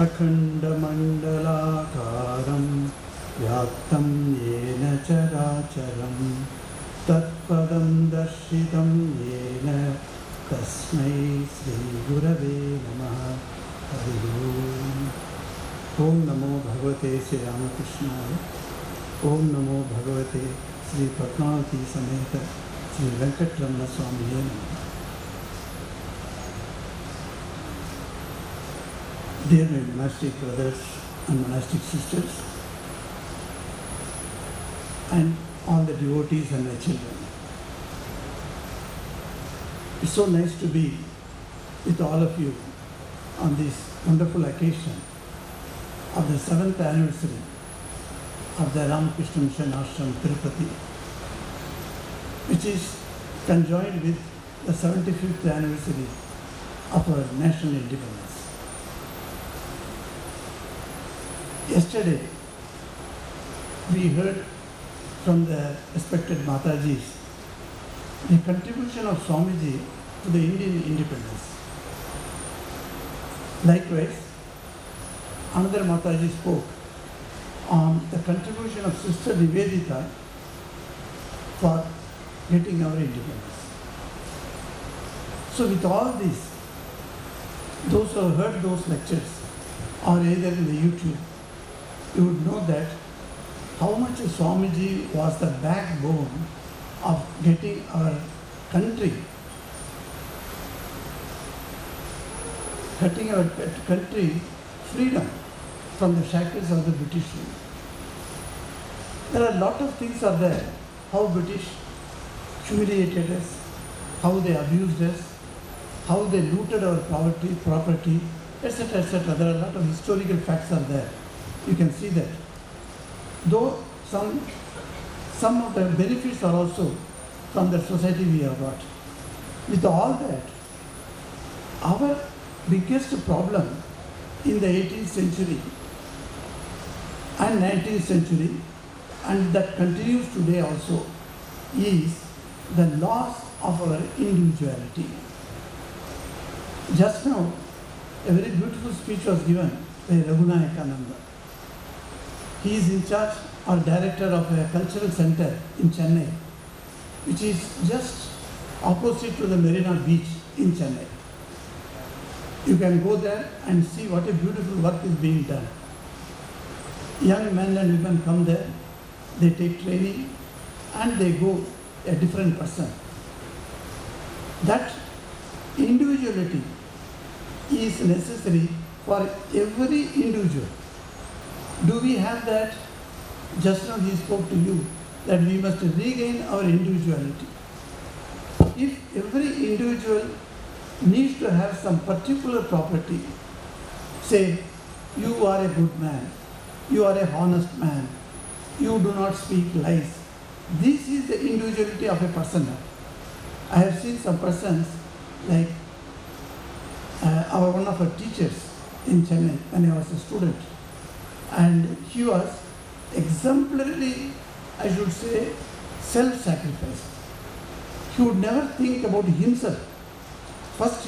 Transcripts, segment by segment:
अखण्डमण्डलाकारं व्याप्तं येन चराचरं तत्पदं दर्शितं येन तस्मै श्रीगुरवे नमः। हरि ओम्। ओम नमो भगवते श्री रामकृष्णाय। ओम नमो भगवते श्री पद्मावती समेत श्री वेंकटरमण स्वामी नमः। Dear my monastic brothers and monastic sisters, and all the devotees and my children, it's so nice to be with all of you on this wonderful occasion of the 7th anniversary of the Ramakrishna Mission Ashrama Tirupati, which is conjoined with the 75th anniversary of our national independence. Yesterday, we heard from the respected Matajis the contribution of Swamiji to the Indian independence. Likewise, another Mataji spoke on the contribution of Sister Nivedita for getting our independence. So with all this, those who have heard those lectures or either in the YouTube, you would know that how much Swamiji was the backbone of getting our country freedom from the shackles of the British rule. There are a lot of things are there, how British humiliated us, how they abused us, how they looted our property, etc., etc. There are a lot of historical facts are there. You can see that. Though some of the benefits are also from the society we have got. With all that, our biggest problem in the 18th century and 19th century, and that continues today also, is the loss of our individuality. Just now, a very beautiful speech was given by Raghunayakananda. He is in charge or director of a cultural center in Chennai, which is just opposite to the Marina Beach in Chennai. You can go there and see what a beautiful work is being done. Young men and women come there, they take training and they go a different person. That individuality is necessary for every individual. Do we have that? Just now he spoke to you that we must regain our individuality. If every individual needs to have some particular property, say, you are a good man, you are a honest man, you do not speak lies. This is the individuality of a person. I have seen some persons like one of our teachers in Chennai when I was a student, and he was exemplarily, I should say, self-sacrificed. He would never think about himself. First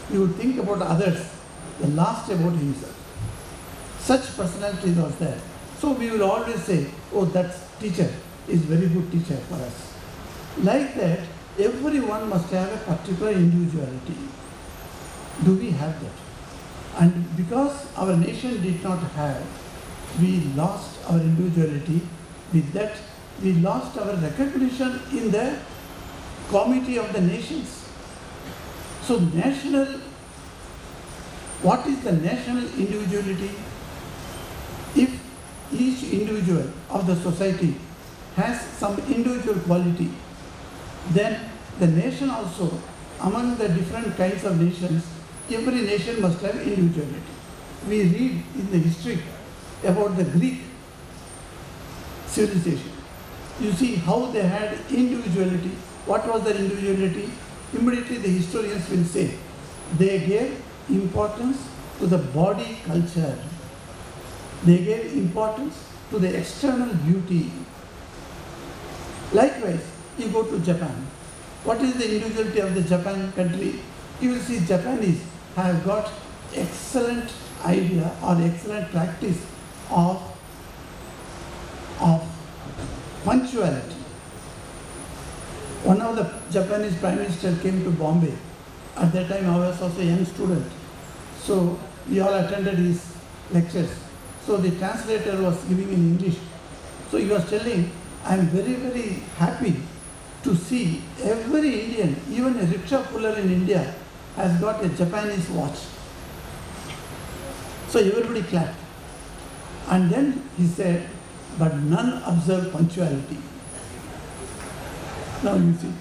he would think about others, the last about himself. Such personality was there. So we will always say, oh, that teacher is very good teacher for us. Like that, everyone must have a particular individuality. Do we have that? And because our nation did not have, we lost our individuality. With that, we lost our recognition in the comity of the nations. So what is the national individuality? If each individual of the society has some individual quality, then the nation also, among the different kinds of nations, every nation must have individuality. We read in the history about the Greek civilization. You see how they had individuality. What was their individuality? Immediately the historians will say, they gave importance to the body culture. They gave importance to the external beauty. Likewise, you go to Japan. What is the individuality of the Japan country? You will see Japanese have got excellent idea or excellent practice of punctuality. One of the Japanese Prime Minister came to Bombay. At that time I was also a young student. So we all attended his lectures. So the translator was giving in English. So he was telling, I am very, very happy to see every Indian, even a rickshaw puller in India, has got a Japanese watch. So everybody clapped. And then he said, but none observe punctuality. Now you see,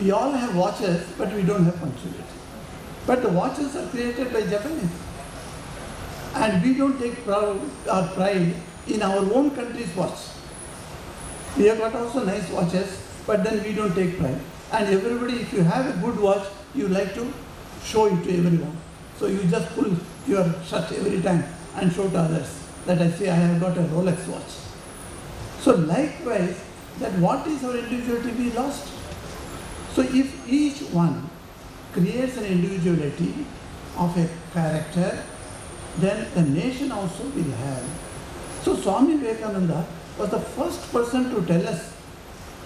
we all have watches, but we don't have punctuality. But the watches are created by Japanese. And we don't take pride in our own country's watch. We have got also nice watches, but then we don't take pride. And everybody, if you have a good watch, you like to show it to everyone. So you just pull your shirt every time and show to others that I say I have got a Rolex watch. So likewise, that what is our individuality we lost? So if each one creates an individuality of a character, then the nation also will have. So Swami Vivekananda was the first person to tell us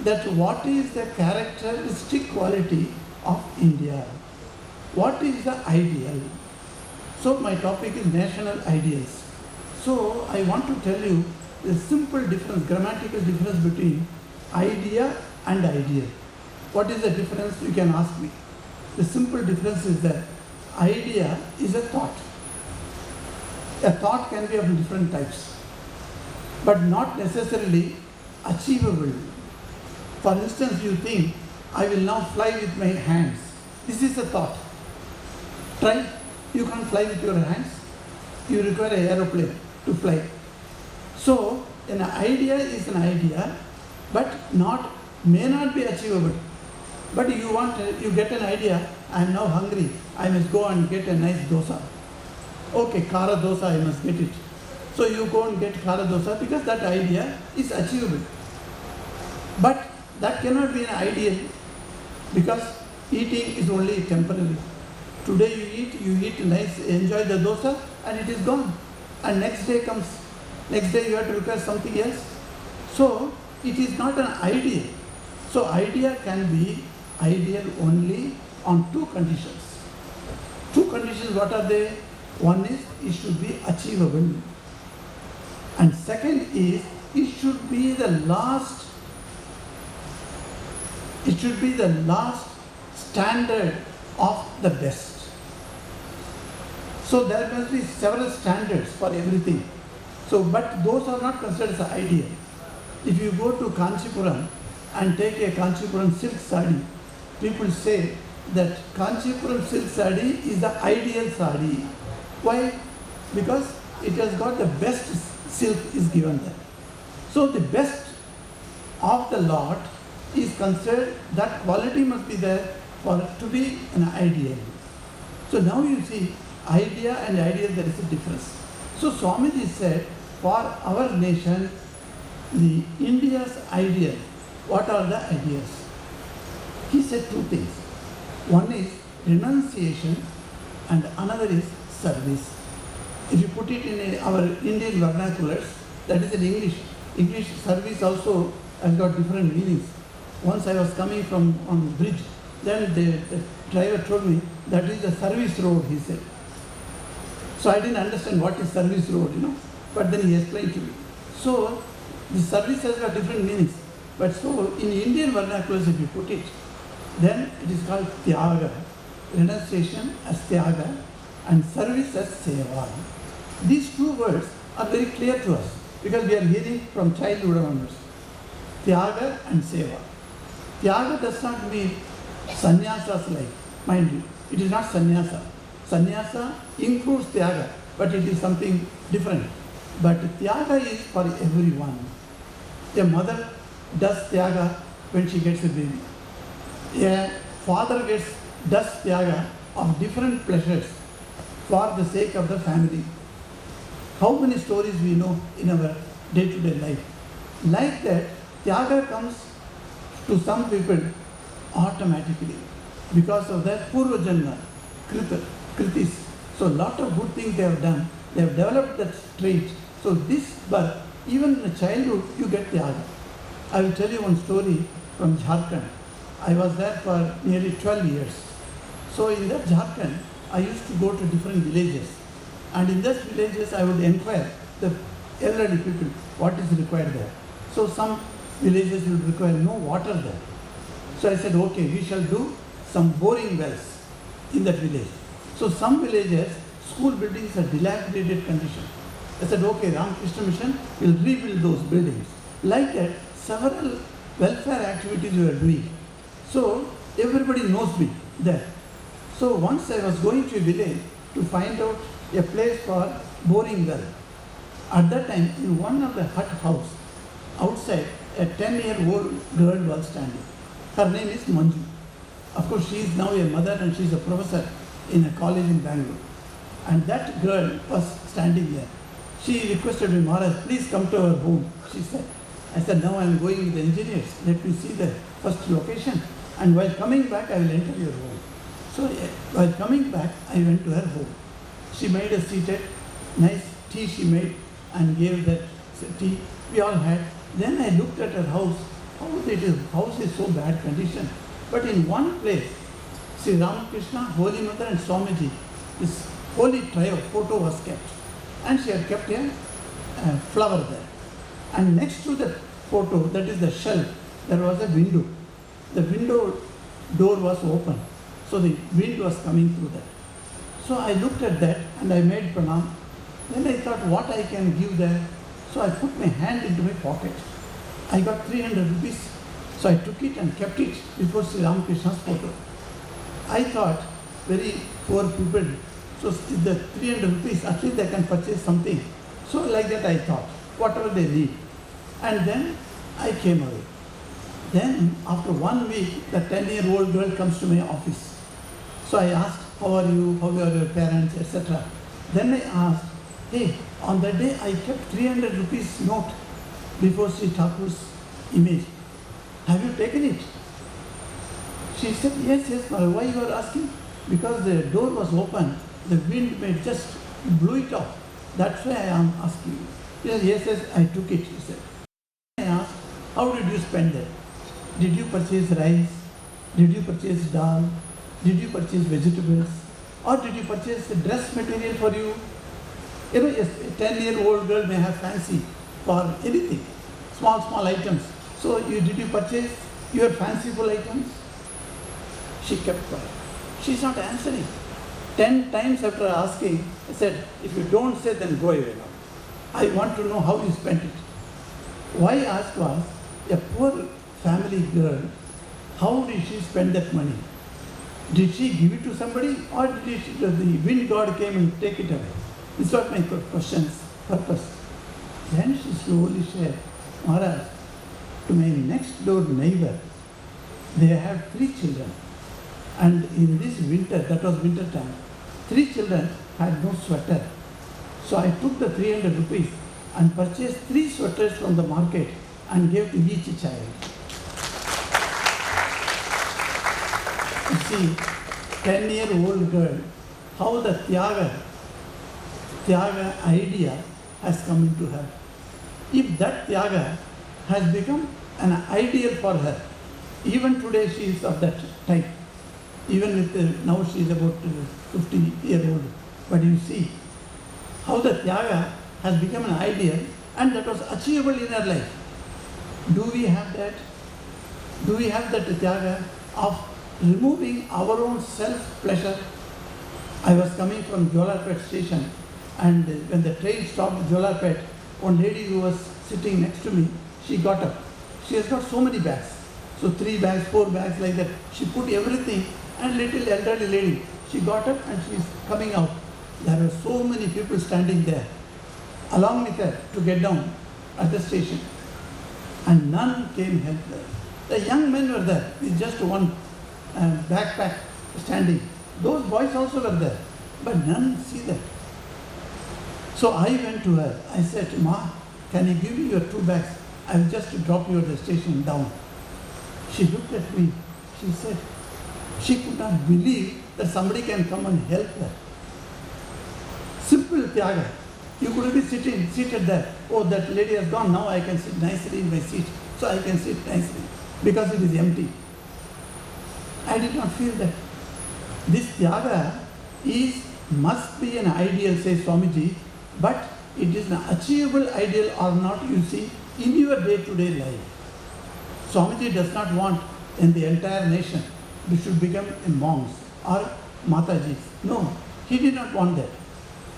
that what is the characteristic quality of India. What is the ideal? So my topic is national ideals. So I want to tell you the simple difference, grammatical difference between idea and ideal. What is the difference? You can ask me. The simple difference is that idea is a thought. A thought can be of different types, but not necessarily achievable. For instance, you think, I will now fly with my hands. This is a thought. Try. You can't fly with your hands. You require an aeroplane to fly. So, an idea is an idea, but may not be achievable. But you get an idea, I am now hungry, I must go and get a nice dosa. Okay, kara dosa, I must get it. So you go and get kara dosa because that idea is achievable. But that cannot be an ideal because eating is only temporary. Today you eat nice, enjoy the dosa and it is gone. And next day comes, next day you have to require something else. So it is not an ideal. So idea can be ideal only on two conditions. Two conditions, what are they? One is it should be achievable. And second is it should be the last standard of the best. So there must be several standards for everything. So, but those are not considered as ideal. If you go to Kanchipuram and take a Kanchipuram silk sari, people say that Kanchipuram silk sari is the ideal sari. Why? Because it has got the best silk is given there. So the best of the lot is considered, that quality must be there for it to be an ideal. So now you see, idea and ideal, there is a difference. So Swamiji said, for our nation, the India's ideal, what are the ideas? He said two things. One is renunciation and another is service. If you put it in our Indian vernaculars, that is in English. English service also has got different meanings. Once I was coming from on bridge, then the driver told me that is the service road, he said. So I didn't understand what is service road, but then he explained to me. So the service has got different meanings. But so in Indian vernaculars, if you put it, then it is called Tyaga, renunciation as Tyaga and service as Seva. These two words are very clear to us because we are hearing from childhood onwards. Tyaga and Seva. Tyaga does not mean sannyasa's life, mind you. It is not sannyasa. Sannyasa includes Tyaga, but it is something different. But Tyaga is for everyone. A mother does Tyaga when she gets a baby. A father does Tyaga of different pleasures for the sake of the family. How many stories we know in our day-to-day life. Like that, Tyaga comes to some people automatically because of their Purva Janma, Kritis. So a lot of good things they have done. They have developed that trait. So this birth, even in childhood, you get Tyaga. I will tell you one story from Jharkhand. I was there for nearly 12 years. So in that Jharkhand, I used to go to different villages. And in those villages, I would inquire the elderly people, what is required there. So some villages would require no water there. So I said, okay, we shall do some boring wells in that village. So some villages, school buildings are dilapidated condition. I said, okay, Ramakrishna Mission will rebuild those buildings. Like that, several welfare activities we were doing. So everybody knows me there. So once I was going to a village to find out a place for boring well. At that time, in one of the hut house, outside, a 10-year-old girl was standing. Her name is Manju. Of course, she is now a mother and she is a professor in a college in Bangalore. And that girl was standing there. She requested me, Maharaj, please come to our home, she said. I said, now I am going with the engineers. Let me see the first location. And while coming back, I will enter your home. So while coming back, I went to her home. She made us seated, nice tea she made and gave that tea. We all had. Then I looked at her house. House is so bad condition. But in one place, Sri Ramakrishna, Holy Mother and Swamiji, this holy trio photo was kept. And she had kept a flower there. And next to the photo, that is the shelf, there was a window. The window door was open. So the wind was coming through that. So I looked at that and I made pranam. Then I thought what I can give there. So I put my hand into my pocket. I got 300 rupees. So I took it and kept it before Sri Ramakrishna's photo. I thought, very poor people, so the 300 rupees, at least they can purchase something. So like that I thought, whatever they need. And then I came away. Then after 1 week, the 10-year-old girl comes to my office. So I asked, how are you, how are your parents, etc. Then I asked, hey, on that day I kept 300 rupees note before Sri Thakur's image. Have you taken it? She said, yes, why you are asking? Because the door was open, the wind may just blew it off. That's why I am asking you. He said, yes, I took it, he said. I asked, how did you spend it? Did you purchase rice? Did you purchase dal? Did you purchase vegetables? Or did you purchase the dress material for you? You know, a 10-year-old girl may have fancy for anything, small items. So did you purchase your fanciful items? She kept quiet. She's not answering. 10 times after asking, I said, if you don't say, then go away now. I want to know how you spent it. Why I asked was, a poor family girl, how did she spend that money? Did she give it to somebody or did the wind god came and take it away? This was my question's purpose. Then she slowly said, Maharaj, to my next door neighbor, they have 3 children. And in this winter, that was winter time, 3 children had no sweater. So I took the 300 rupees and purchased 3 sweaters from the market and gave to each child. You see, 10-year-old girl, how the Tyaga idea has come into her. If that Tyaga has become an ideal for her, even today she is of that type. Even with now she is about 50-year-old. But you see how the Tyaga has become an ideal and that was achievable in her life. Do we have that? Do we have that Tyaga of removing our own self-pleasure? I was coming from Jolarpet station and when the train stopped at Jolarpet, one lady who was sitting next to me, she got up. She has got so many bags. So 3 bags, 4 bags like that. She put everything and little elderly lady, she got up and she is coming out. There were so many people standing there along with her to get down at the station. And none came help her. The young men were there with just one backpack standing. Those boys also were there, but none see that. So I went to her. I said, Ma, can you give me your 2 bags? I will just drop you at the station down. She looked at me. She said, she could not believe that somebody can come and help her. Simple tyaga. You could be seated there. Oh, that lady has gone. Now I can sit nicely in my seat. So I can sit nicely because it is empty. I did not feel that. This tyaga must be an ideal, says Swamiji, but it is an achievable ideal or not, you see, in your day-to-day life. Swamiji does not want in the entire nation we should become monks or Matajis. No, he did not want that.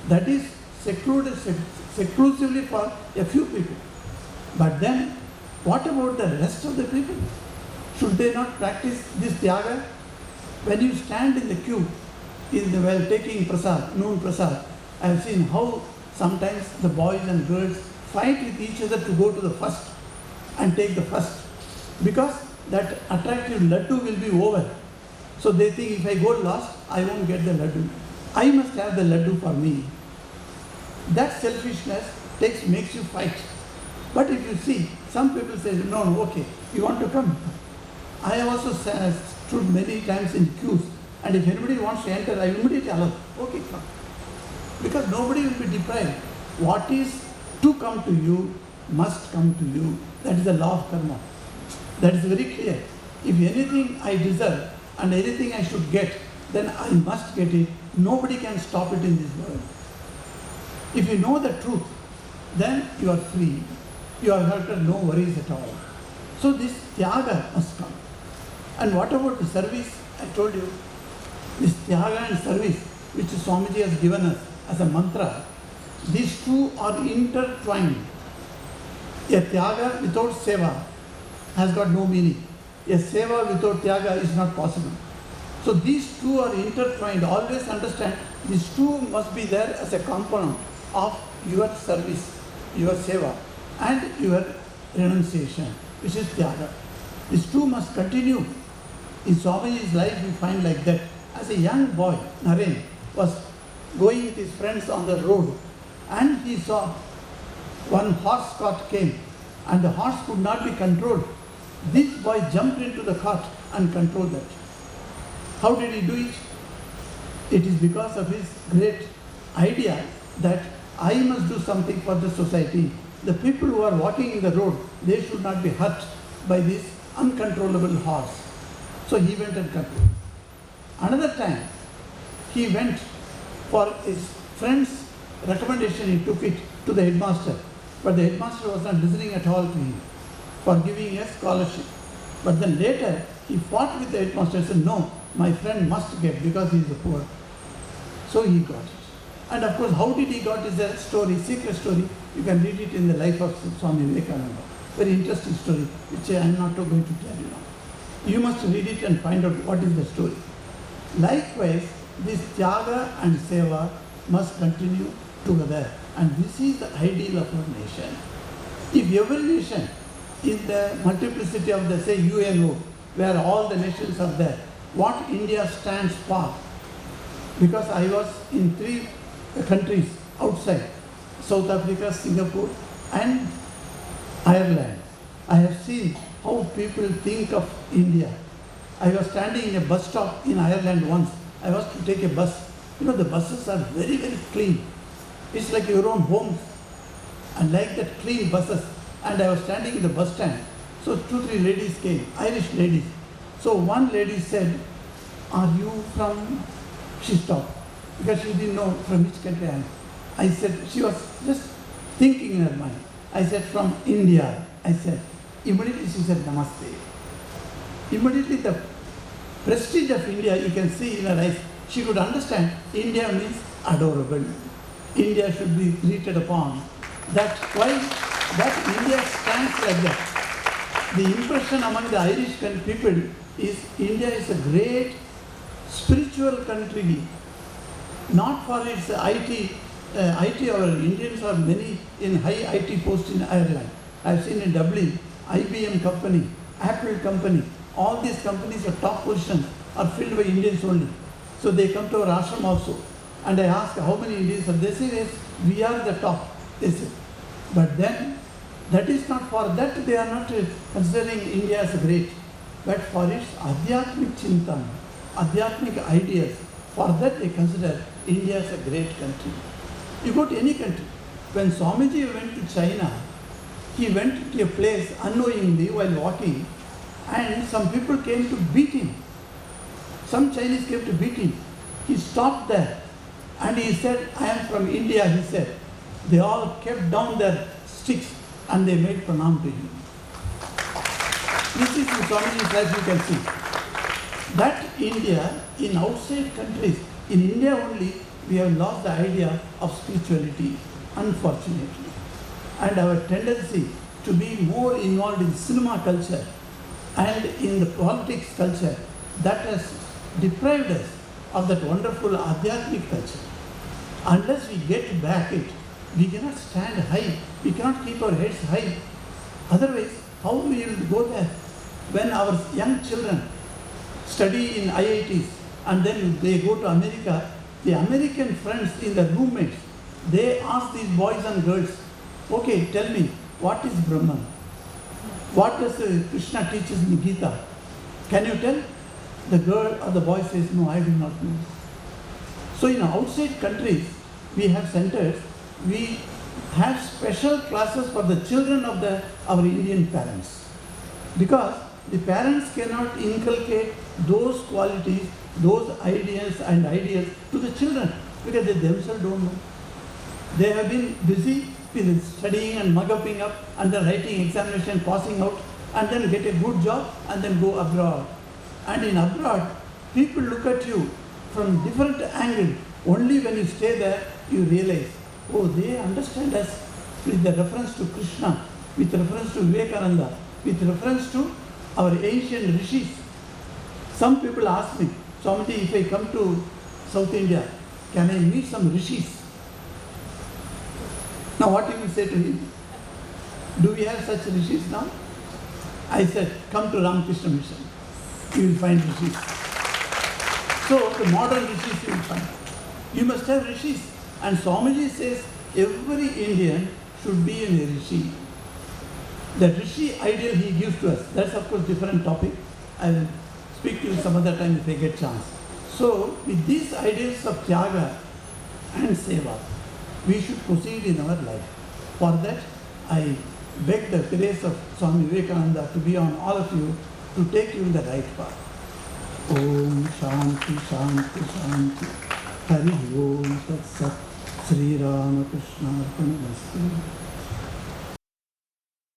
That is secluded exclusively for a few people. But then, what about the rest of the people? Should they not practice this tyaga? When you stand in the queue, while taking prasad, noon prasad, I have seen how sometimes the boys and girls fight with each other to go to the first and take the first. Because that attractive laddu will be over. So they think if I go last, I won't get the laddu. I must have the laddu for me. That selfishness makes you fight. But if you see, some people say, no, okay, you want to come. I have also stood many times in queues, and if anybody wants to enter, I immediately allow, okay, come. Because nobody will be deprived. What is to come to you must come to you. That is the law of karma. That is very clear. If anything I deserve and anything I should get, then I must get it. Nobody can stop it in this world. If you know the truth, then you are free. You are hurt, no worries at all. So this tyaga must come. And what about the service? I told you, this tyaga and service, which Swamiji has given us as a mantra, these two are intertwined. A tyaga without seva has got no meaning. A seva without tyaga is not possible. So these two are intertwined. Always understand, these two must be there as a component of your service, your seva, and your renunciation, which is tyaga. These two must continue. In Swamiji's life, we find like that. As a young boy, Naren was going with his friends on the road, and he saw one horse cart came, and the horse could not be controlled. This boy jumped into the cart and controlled that. How did he do it? It is because of his great idea that I must do something for the society. The people who are walking in the road, they should not be hurt by this uncontrollable horse. So he went and controlled. Another time, he went for his friend's recommendation, he took it to the headmaster. But the headmaster was not listening at all to him for giving a scholarship. But then later, he fought with the headmaster and said, no, my friend must get because he is the poor. So he got it. And of course, how did he got is a story, secret story. You can read it in the life of Swami Vivekananda. Very interesting story, which I am not going to tell you now. You must read it and find out what is the story. Likewise, this tyaga and seva must continue together. And this is the ideal of our nation. If every nation in the multiplicity of the, say, UNO, where all the nations are there, what India stands for? Because I was in 3 countries outside, South Africa, Singapore, and Ireland. I have seen how people think of India. I was standing in a bus stop in Ireland once. I was to take a bus. You know, the buses are very, very clean. It's like your own home. And like that, clean buses. And I was standing in the bus stand. So 2, 3 ladies came, Irish ladies. So one lady said, are you from, she stopped, because she didn't know from which country I am. I said, she was just thinking in her mind. I said, from India. I said, immediately she said, namaste. Immediately the prestige of India, you can see in her eyes. She could understand India means adorable. India should be greeted upon. That's why that India stands like that. The impression among the Irish people is India is a great spiritual country, not for its IT. Our Indians are many in high IT posts in Ireland. I've seen in Dublin, IBM company, Apple company, all these companies are top positions are filled by Indians only. So they come to our ashram also. And I ask how many Indians are. They say, yes, we are the top. They say. But then, that is not for that they are not considering India as great. But for its Adhyakmik Chintan, Adhyakmik ideas, for that they consider India as a great country. You go to any country. When Swamiji went to China, he went to a place unknowingly while walking, and some people came to beat him. Some Chinese came to beat him. He stopped there and he said, I am from India, he said. They all kept down their sticks and they made pranam to him. This is in Swamiji's life, you can see. That India, in outside countries, in India only, we have lost the idea of spirituality, unfortunately. And our tendency to be more involved in cinema culture and in the politics culture, that has deprived us of that wonderful Adhyakmic culture. Unless we get back it, we cannot stand high, we cannot keep our heads high. Otherwise, how we will go there? When our young children study in IITs and then they go to America, the American friends in the roommates, they ask these boys and girls, okay, tell me, what is Brahman? What does Krishna teaches in Gita? Can you tell? The girl or the boy says, no, I do not know. So in outside countries, we have centers, we have special classes for the children of our Indian parents. Because the parents cannot inculcate those qualities, those ideas and ideas to the children, because they themselves don't know. They have been busy with studying and mug-upping up and then writing examination, passing out, and then get a good job and then go abroad. And in abroad, people look at you from different angles. Only when you stay there, you realize, oh, they understand us with the reference to Krishna, with reference to Vivekananda, with reference to our ancient rishis. Some people ask me, Swamiji, if I come to South India, can I meet some rishis? Now what you will say to him? Do we have such rishis now? I said, come to Ramakrishna mission. You will find rishis. So the modern rishis you will find. You must have rishis. And Swamiji says every Indian should be in a rishi. The rishi ideal he gives to us, that's of course different topic. I will speak to you some other time if I get chance. So with these ideals of Tyaga and Seva, we should proceed in our life. For that, I beg the grace of Swami Vivekananda to be on all of you to take you in the right path. Om Shanti Shanti Shanti Hari Om Tat Sat Sri Ramakrishna Arpanamastu.